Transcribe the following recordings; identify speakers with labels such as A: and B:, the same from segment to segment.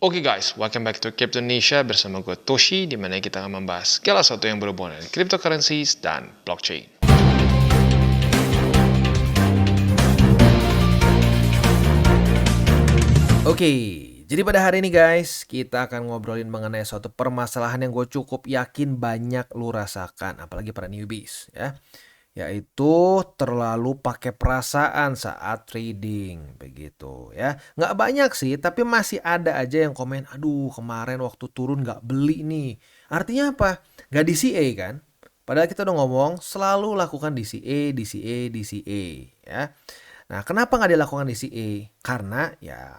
A: Oke guys, welcome back to Crypto Indonesia bersama gue Toshi, di mana kita akan membahas segala sesuatu yang berhubungan dengan cryptocurrencies dan blockchain.
B: Oke, jadi pada hari ini guys, kita akan ngobrolin mengenai suatu permasalahan yang gue cukup yakin banyak lu rasakan, apalagi para newbies ya. Yaitu terlalu pakai perasaan saat trading, begitu ya. Nggak banyak sih, tapi masih ada aja yang komen, aduh kemarin waktu turun nggak beli nih. Artinya apa? Nggak DCA kan? Padahal kita udah ngomong selalu lakukan DCA, DCA, DCA ya. Nah, kenapa nggak dilakukan DCA? Karena ya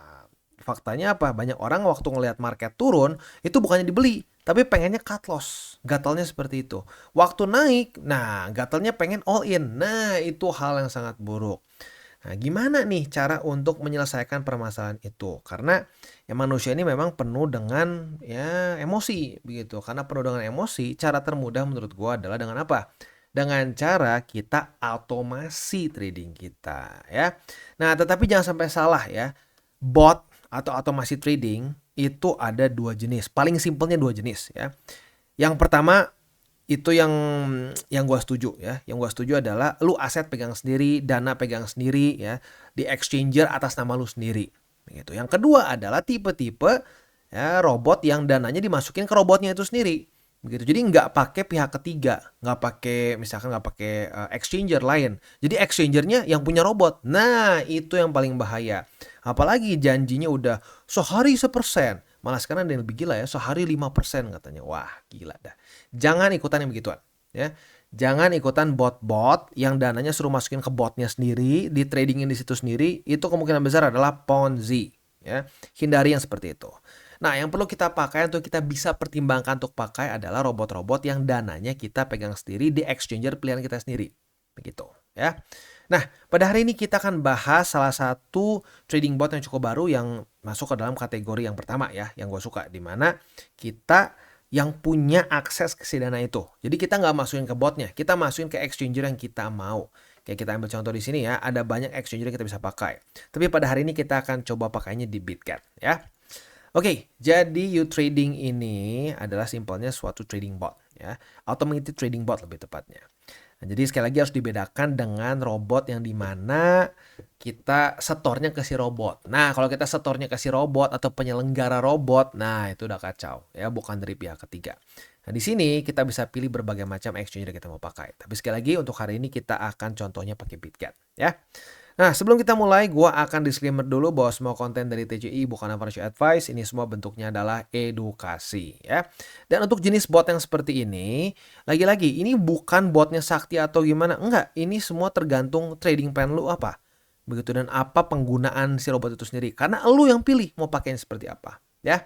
B: faktanya apa? Banyak orang waktu ngelihat market turun, itu bukannya dibeli, tapi pengennya cut loss. Gatalnya seperti itu. Waktu naik, nah gatalnya pengen all in. Nah, itu hal yang sangat buruk. Nah, gimana nih cara untuk menyelesaikan permasalahan itu? Karena ya manusia ini memang penuh dengan ya emosi begitu. Karena penuh dengan emosi, cara termudah menurut gua adalah dengan apa? Dengan cara kita automasi trading kita ya. Nah, tetapi jangan sampai salah ya. Bot atau automasi trading itu ada dua jenis. Paling simpelnya dua jenis ya. Yang pertama itu yang gua setuju ya. Yang gua setuju adalah lu aset pegang sendiri, dana pegang sendiri ya, di exchanger atas nama lu sendiri. Begitu. Yang kedua adalah tipe-tipe ya robot yang dananya dimasukin ke robotnya itu sendiri. Begitu. Jadi nggak pakai pihak ketiga, nggak pakai misalkan nggak pakai exchanger lain. Jadi exchangernya yang punya robot. Nah, itu yang paling bahaya. Apalagi janjinya udah sehari 1%. Malah sekarang ada yang lebih gila ya, sehari 5% katanya. Wah, gila dah. Jangan ikutan yang begituan ya. Jangan ikutan bot-bot yang dananya suruh masukin ke botnya sendiri, di tradingin di situ sendiri, itu kemungkinan besar adalah Ponzi ya. Hindari yang seperti itu. Nah, yang perlu kita pakai untuk kita bisa pertimbangkan untuk pakai adalah robot-robot yang dananya kita pegang sendiri di exchanger pilihan kita sendiri. Begitu ya. Nah, pada hari ini kita akan bahas salah satu trading bot yang cukup baru yang masuk ke dalam kategori yang pertama ya, yang gue suka, di mana kita yang punya akses ke si dana itu. Jadi kita nggak masukin ke botnya, kita masukin ke exchanger yang kita mau. Kayak kita ambil contoh di sini ya, ada banyak exchanger yang kita bisa pakai. Tapi pada hari ini kita akan coba pakainya di Bitget ya. Oke, jadi U-Trading ini adalah simpelnya suatu trading bot ya, automated trading bot lebih tepatnya. Nah, jadi sekali lagi harus dibedakan dengan robot yang dimana kita setornya ke si robot. Nah, kalau kita setornya ke si robot atau penyelenggara robot, nah itu udah kacau ya, bukan dari pihak ketiga. Nah, di sini kita bisa pilih berbagai macam exchange yang kita mau pakai. Tapi sekali lagi untuk hari ini kita akan contohnya pakai Bitget ya. Nah, sebelum kita mulai, gua akan disclaimer dulu bahwa semua konten dari TCI bukan financial advice. Ini semua bentuknya adalah edukasi ya. Dan untuk jenis bot yang seperti ini, lagi-lagi ini bukan botnya sakti atau gimana. Enggak, ini semua tergantung trading plan lu apa. Begitu, dan apa penggunaan si robot itu sendiri. Karena lu yang pilih mau pakai seperti apa ya.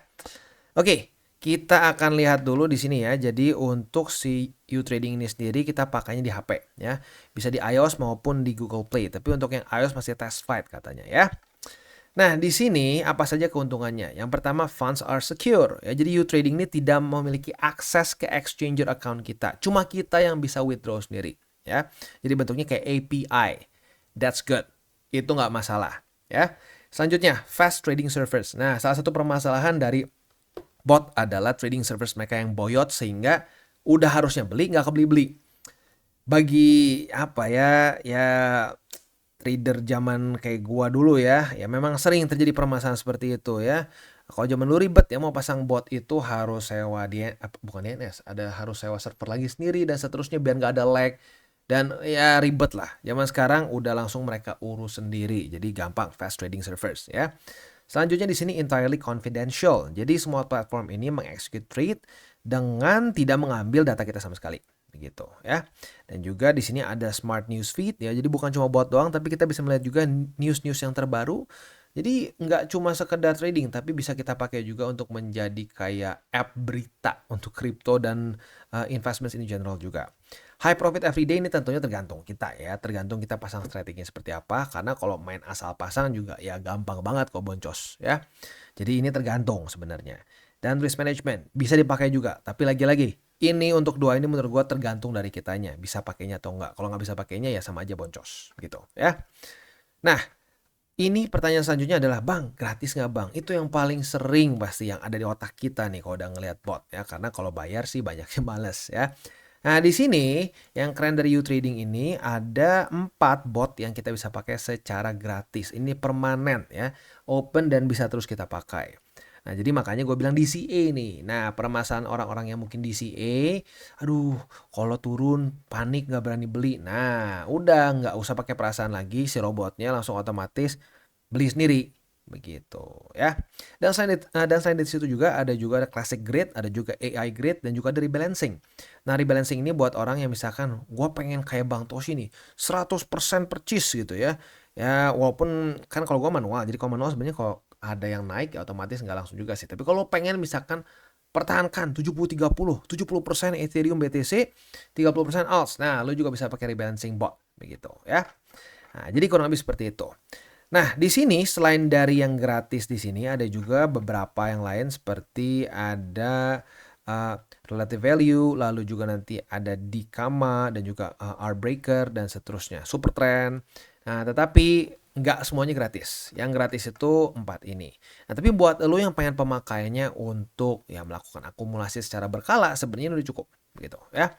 B: Oke, kita akan lihat dulu di sini ya. Jadi untuk si U-Trading ini sendiri kita pakainya di HP ya. Bisa di iOS maupun di Google Play. Tapi untuk yang iOS masih test flight katanya ya. Nah, di sini apa saja keuntungannya? Yang pertama, funds are secure ya. Jadi U-Trading ini tidak memiliki akses ke exchanger account kita. Cuma kita yang bisa withdraw sendiri ya. Jadi bentuknya kayak API. That's good. Itu nggak masalah ya. Selanjutnya, fast trading servers. Nah, salah satu permasalahan dari bot adalah trading servers mereka yang boyot sehingga udah harusnya beli nggak kebeli-beli. Bagi apa ya trader zaman kayak gua dulu ya memang sering terjadi permasalahan seperti itu ya. Kalau zaman dulu ribet ya, mau pasang bot itu harus sewa bukan DNS, harus sewa server lagi sendiri dan seterusnya biar nggak ada lag. Dan ya ribet lah. Zaman sekarang udah langsung mereka urus sendiri. Jadi gampang, fast trading servers ya. Selanjutnya di sini entirely confidential. Jadi semua platform ini mengexecute trade dengan tidak mengambil data kita sama sekali. Begitu ya. Dan juga di sini ada smart news feed ya. Jadi bukan cuma bot doang, tapi kita bisa melihat juga news-news yang terbaru. Jadi nggak cuma sekedar trading, tapi bisa kita pakai juga untuk menjadi kayak app berita untuk crypto dan investments in general juga. High profit everyday ini tentunya tergantung kita ya, tergantung kita pasang strateginya seperti apa. Karena kalau main asal pasang juga ya gampang banget kok boncos ya. Jadi ini tergantung sebenarnya. Dan risk management bisa dipakai juga, tapi lagi-lagi ini untuk dua ini menurut gua tergantung dari kitanya, bisa pakainya atau enggak. Kalau nggak bisa pakainya ya sama aja boncos gitu ya. Nah, Ini pertanyaan selanjutnya adalah, "Bang, gratis nggak Bang?" Itu yang paling sering pasti yang ada di otak kita nih kalau udah ngelihat bot ya, karena kalau bayar sih banyak yang males ya. Nah, di sini yang keren dari YouTrading ini ada 4 bot yang kita bisa pakai secara gratis. Ini permanen ya, open dan bisa terus kita pakai. Nah, jadi makanya gue bilang DCA nih. Nah, permasalahan orang-orang yang mungkin DCA, aduh, kalau turun panik nggak berani beli. Nah, udah nggak usah pakai perasaan lagi, si robotnya langsung otomatis beli sendiri begitu ya. Dan selain dari situ juga ada classic grade, ada juga AI grade dan juga ada rebalancing. Nah, rebalancing ini buat orang yang misalkan gua pengen kayak Bang Toshi nih, 100% purchase gitu ya. Ya, walaupun kan kalau gua manual, jadi kalau manual sebenarnya kalau ada yang naik ya otomatis nggak langsung juga sih. Tapi kalau pengen misalkan pertahankan 70-30, 70% Ethereum BTC, 30% ALS. Nah, lu juga bisa pakai rebalancing bot begitu ya. Nah, jadi kurang lebih seperti itu. Nah, di sini selain dari yang gratis di sini ada juga beberapa yang lain seperti ada relative value, lalu juga nanti ada Dikama dan juga R-Breaker dan seterusnya, Super Trend. Nah, tetapi nggak semuanya gratis. Yang gratis itu 4 ini. Nah, tapi buat lo yang pengen pemakaiannya untuk ya melakukan akumulasi secara berkala sebenarnya udah cukup gitu ya.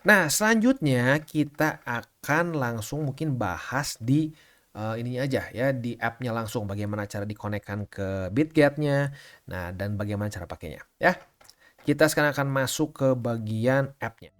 B: Nah, selanjutnya kita akan langsung mungkin bahas di ininya aja ya, di app-nya langsung bagaimana cara dikonekkan ke Bitget-nya. Nah, dan bagaimana cara pakainya ya. Kita sekarang akan masuk ke bagian app-nya.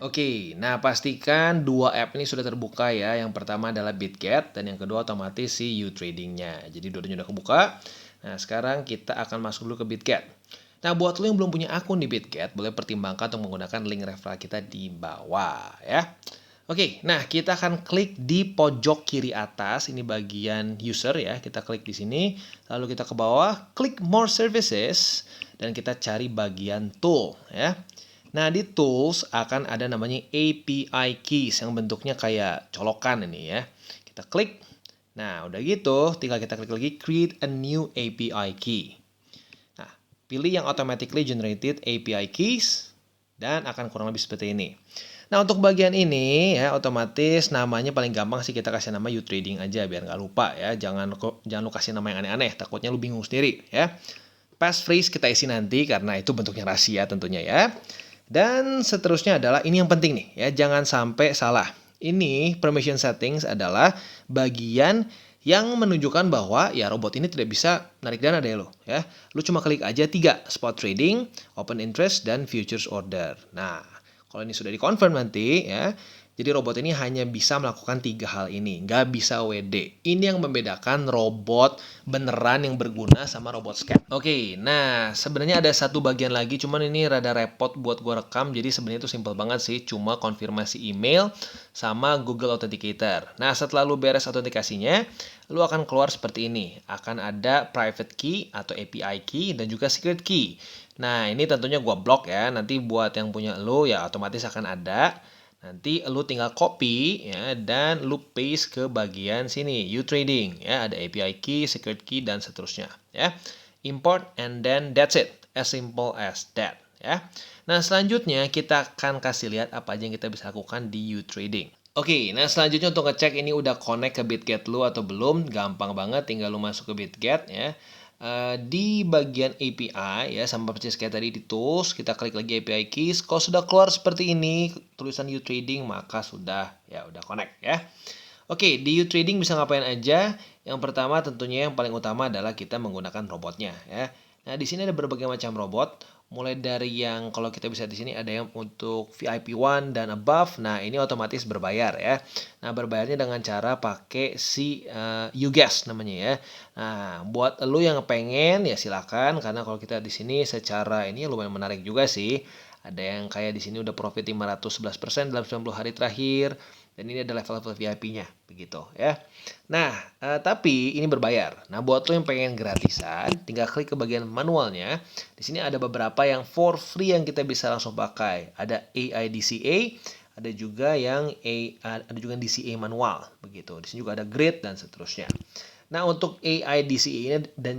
A: Oke, nah pastikan dua app ini sudah terbuka ya. Yang pertama adalah Bitget dan yang kedua otomatis si U-Trading-nya. Jadi dua-duanya udah kebuka. Nah, sekarang kita akan masuk dulu ke Bitget. Nah, buat lo yang belum punya akun di Bitget, boleh pertimbangkan untuk menggunakan link referral kita di bawah ya. Oke, nah kita akan klik di pojok kiri atas, ini bagian user ya. Kita klik di sini, lalu kita ke bawah, klik more services dan kita cari bagian tool ya. Nah, di tools akan ada namanya API keys yang bentuknya kayak colokan ini ya. Kita klik. Nah, udah gitu, tinggal kita klik lagi create a new API key. Nah, pilih yang automatically generated API keys dan akan kurang lebih seperti ini. Nah, untuk bagian ini ya otomatis namanya paling gampang sih kita kasih nama U-Trading aja biar nggak lupa ya. Jangan lu kasih nama yang aneh-aneh, takutnya lu bingung sendiri ya. Passphrase kita isi nanti karena itu bentuknya rahasia tentunya ya. Dan seterusnya adalah ini yang penting nih ya, jangan sampai salah. Ini permission settings adalah bagian yang menunjukkan bahwa ya robot ini tidak bisa narik dana dari lo ya. Lo cuma klik aja 3, spot trading, open interest dan futures order. Nah, kalau ini sudah dikonfirm nanti ya, jadi robot ini hanya bisa melakukan 3 hal ini, nggak bisa WD. Ini yang membedakan robot beneran yang berguna sama robot scam. Oke, nah sebenarnya ada satu bagian lagi, cuman ini rada repot buat gua rekam, jadi sebenarnya itu simple banget sih, cuma konfirmasi email sama Google Authenticator. Nah, setelah lu beres autentikasinya, lu akan keluar seperti ini. Akan ada private key atau API key dan juga secret key. Nah, ini tentunya gua blok ya, nanti buat yang punya lu ya otomatis akan ada. Nanti lu tinggal copy ya dan lu paste ke bagian sini U-Trading ya, ada API key, secret key dan seterusnya ya. Import and then that's it. As simple as that. ya. Nah, selanjutnya kita akan kasih lihat apa aja yang kita bisa lakukan di U-Trading. Oke, nah selanjutnya untuk ngecek ini udah connect ke BitGet lu atau belum, gampang banget, tinggal lu masuk ke BitGet ya. Di bagian API ya, sama persis kayak tadi di tools, kita klik lagi API keys. Kalau sudah keluar seperti ini tulisan U-Trading, maka sudah udah connect ya. Oke, di U-Trading bisa ngapain aja? Yang pertama tentunya yang paling utama adalah kita menggunakan robotnya ya. Nah, di sini ada berbagai macam robot, mulai dari yang kalau kita bisa di sini ada yang untuk VIP 1 dan above. Nah, ini otomatis berbayar ya. Nah, berbayarnya dengan cara pakai si UGAS namanya ya. Nah, buat lu yang pengen ya silakan, karena kalau kita di sini secara ini lumayan menarik juga sih. Ada yang kayak di sini udah profit 511% dalam 90 hari terakhir. Dan ini ada level-level VIP-nya, begitu ya. Nah, tapi ini berbayar. Nah, buat lo yang pengen gratisan, tinggal klik ke bagian manualnya. Di sini ada beberapa yang for free yang kita bisa langsung pakai. Ada AI DCA, ada juga yang DCA manual, begitu. Di sini juga ada grid dan seterusnya. Nah, untuk AI DCA ini dan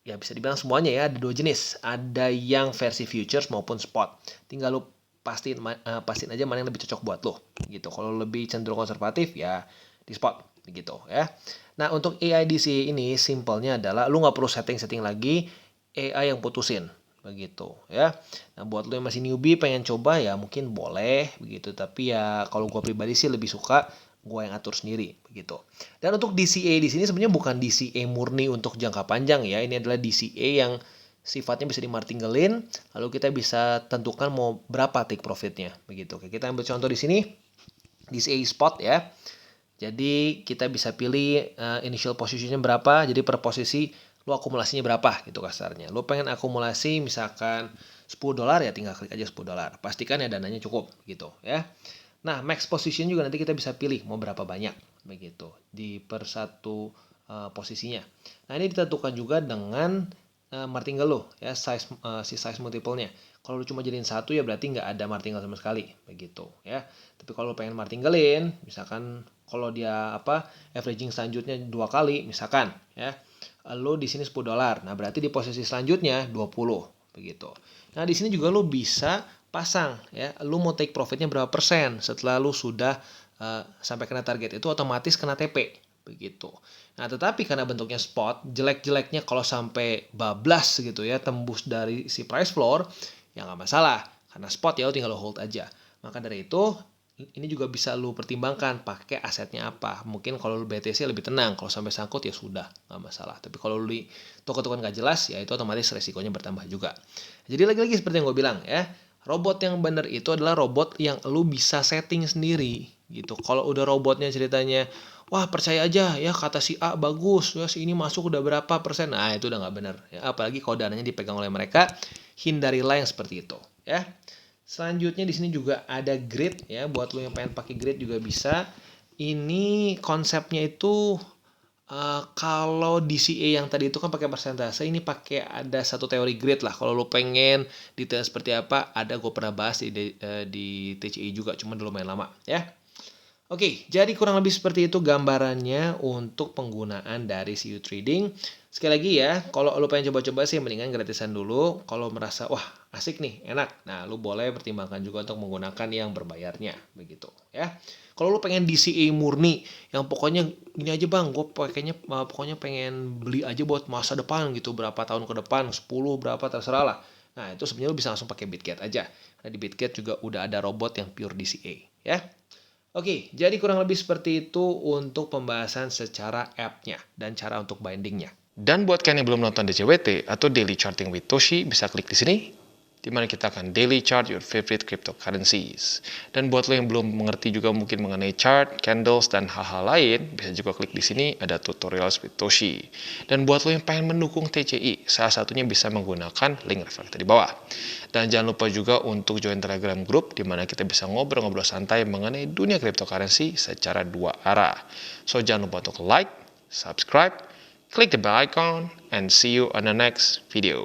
A: ya bisa dibilang semuanya ya, ada dua jenis. Ada yang versi futures maupun spot. Tinggal lo pastiin aja mana yang lebih cocok buat lo gitu. Kalau lebih cenderung konservatif ya di spot gitu ya. Nah, untuk AIDC ini simpelnya adalah lu nggak perlu setting lagi, AI yang putusin begitu ya. Nah, buat lo yang masih newbie pengen coba ya mungkin boleh begitu, tapi ya kalau gue pribadi sih lebih suka gue yang atur sendiri begitu. Dan untuk DCA di sini sebenarnya bukan DCA murni untuk jangka panjang ya. Ini adalah DCA yang sifatnya bisa dimartinggalin, lalu kita bisa tentukan mau berapa take profitnya begitu. Oke, kita ambil contoh di sini DCA spot ya. Jadi kita bisa pilih initial positionnya berapa, jadi per posisi lu akumulasinya berapa gitu kasarnya. Lu pengen akumulasi misalkan $10 ya tinggal klik aja $10. Pastikan ya dananya cukup gitu ya. Nah, max position juga nanti kita bisa pilih mau berapa banyak begitu di per satu posisinya. Nah, ini ditentukan juga dengan martingale lo ya, size multiple-nya. Kalau lu cuma jadiin satu ya berarti nggak ada martingale sama sekali begitu ya. Tapi kalau lu pengen martingalein, misalkan kalau dia averaging selanjutnya 2 kali misalkan ya. Lu di sini $10. Nah, berarti di posisi selanjutnya 20 begitu. Nah, di sini juga lu bisa pasang ya. Lu mau take profitnya berapa persen setelah lu sudah sampai kena target, itu otomatis kena TP begitu. Nah, tetapi karena bentuknya spot, jelek-jeleknya kalau sampai bablas gitu ya, tembus dari si price floor, ya nggak masalah. Karena spot ya, lo tinggal hold aja. Maka dari itu, ini juga bisa lo pertimbangkan pakai asetnya apa. Mungkin kalau lo BTC lebih tenang, kalau sampai sangkut ya sudah, nggak masalah. Tapi kalau lo di toko-toko nggak jelas, ya itu otomatis resikonya bertambah juga. Jadi lagi-lagi seperti yang gue bilang ya, robot yang benar itu adalah robot yang lo bisa setting sendiri gitu. Kalau udah robotnya ceritanya, wah percaya aja ya kata si A bagus, ya si ini masuk udah berapa persen, nah itu udah nggak benar ya. Apalagi kalau dananya dipegang oleh mereka, hindarilah yang seperti itu ya. Selanjutnya di sini juga ada grid ya, buat lo yang pengen pakai grid juga bisa. Ini konsepnya itu kalau DCA yang tadi itu kan pakai persentase, ini pakai ada satu teori grid lah. Kalau lo pengen detail seperti apa, ada gue pernah bahas di TCI juga, cuma udah lumayan lama ya. Oke, jadi kurang lebih seperti itu gambarannya untuk penggunaan dari si U-Trading. Sekali lagi ya, kalau lo pengen coba-coba sih mendingan gratisan dulu. Kalau merasa, wah asik nih, enak. Nah, lo boleh pertimbangkan juga untuk menggunakan yang berbayarnya, begitu ya. Kalau lo pengen DCA murni, yang pokoknya gini aja bang, gue pokoknya pengen beli aja buat masa depan gitu, berapa tahun ke depan, 10 berapa terserah lah. Nah, itu sebenarnya lo bisa langsung pakai BitGet aja. Nah, di BitGet juga udah ada robot yang pure DCA ya. Oke, jadi kurang lebih seperti itu untuk pembahasan secara app-nya dan cara untuk binding-nya.
C: Dan buat kalian yang belum nonton DCWT atau Daily Charting with Toshi, bisa klik di sini, di mana kita akan daily chart your favorite cryptocurrencies. Dan buat lo yang belum mengerti juga mungkin mengenai chart, candles, dan hal-hal lain, bisa juga klik di sini, ada tutorials with Toshi. Dan buat lo yang pengen mendukung TCI, salah satunya bisa menggunakan link reflektor di bawah. Dan jangan lupa juga untuk join Telegram group, di mana kita bisa ngobrol-ngobrol santai mengenai dunia cryptocurrency secara dua arah. So jangan lupa untuk like, subscribe, click the bell icon, and see you on the next video.